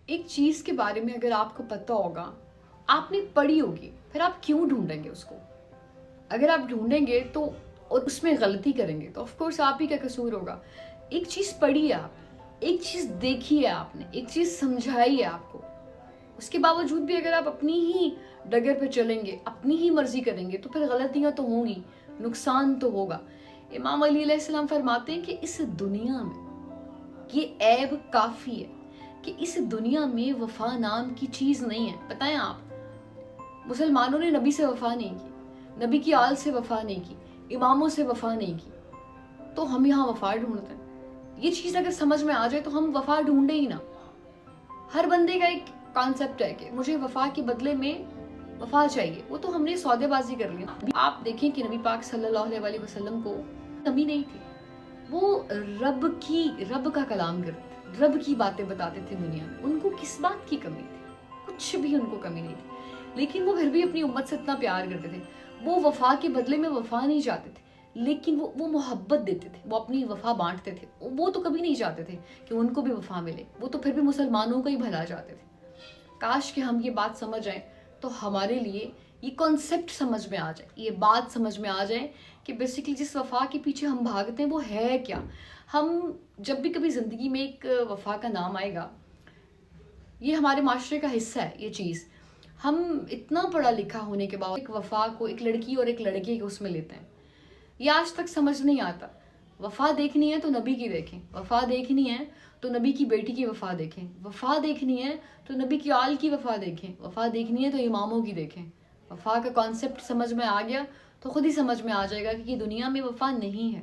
ایک چیز کے بارے میں اگر آپ کو پتہ ہوگا، آپ نے پڑھی ہوگی، پھر آپ کیوں ڈھونڈیں گے اس کو؟ اگر آپ ڈھونڈیں گے تو اور اس میں غلطی کریں گے تو آف کورس آپ ہی کا قصور ہوگا۔ ایک چیز پڑھی ہے آپ، ایک چیز دیکھی ہے آپ نے، ایک چیز سمجھائی ہے آپ کو، اس کے باوجود بھی اگر آپ اپنی ہی ڈگر پہ چلیں گے، اپنی ہی مرضی کریں گے تو پھر غلطیاں تو ہوں گی، نقصان تو ہوگا۔ امام علی علیہ السلام فرماتے ہیں کہ اس دنیا میں یہ عیب کافی ہے کہ اس دنیا میں وفا نام کی چیز نہیں ہے۔ بتائیں آپ، مسلمانوں نے نبی سے وفا نہیں کی، نبی کی آل سے وفا نہیں کی، اماموں سے وفا نہیں کی، تو ہم یہاں وفا ڈھونڈتے ہیں۔ یہ چیز اگر سمجھ میں آ جائے تو ہم وفا ڈھونڈیں ہی نہ۔ ہر بندے کا ایک کانسیپٹ ہے کہ مجھے وفا کے بدلے میں وفا چاہیے، وہ تو ہم نے سودے بازی کر لی۔ آپ دیکھیں کہ نبی پاک صلی اللہ علیہ وسلم کو کمی نہیں تھی، وہ رب کا کلام کرتے تھے، رب کی باتیں بتاتے تھے دنیا میں، ان کو کس بات کی کمی تھی؟ کچھ بھی ان کو کمی نہیں تھی، لیکن وہ پھر بھی اپنی امت سے اتنا پیار کرتے تھے۔ وہ وفا کے بدلے میں وفا نہیں چاہتے تھے، لیکن وہ محبت دیتے تھے، وہ اپنی وفا بانٹتے تھے۔ وہ تو کبھی نہیں چاہتے تھے کہ ان کو بھی وفا ملے، وہ تو پھر بھی مسلمانوں کا ہی بھلا چاہتے تھے۔ کاش کہ ہم یہ بات سمجھ جائیں تو ہمارے لیے یہ کانسیپٹ سمجھ میں آ جائے، یہ بات سمجھ میں آ جائے کہ بیسیکلی جس وفا کے پیچھے ہم بھاگتے ہیں وہ ہے کیا۔ ہم جب بھی کبھی زندگی میں ایک وفا کا نام آئے گا، یہ ہمارے معاشرے کا حصہ ہے یہ چیز۔ ہم اتنا پڑھا لکھا ہونے کے بعد ایک وفا کو ایک لڑکی اور ایک لڑکے کو اس میں لیتے ہیں، یہ آج تک سمجھ نہیں آتا۔ وفا دیکھنی ہے تو نبی کی دیکھیں، وفا دیکھنی ہے تو نبی کی بیٹی کی وفا دیکھیں، وفا دیکھنی ہے تو نبی کی آل کی وفا دیکھیں، وفا دیکھنی ہے تو اماموں کی دیکھیں۔ وفا کا کانسیپٹ سمجھ میں آ گیا تو خود ہی سمجھ میں آ جائے گا کہ یہ دنیا میں وفا نہیں ہے۔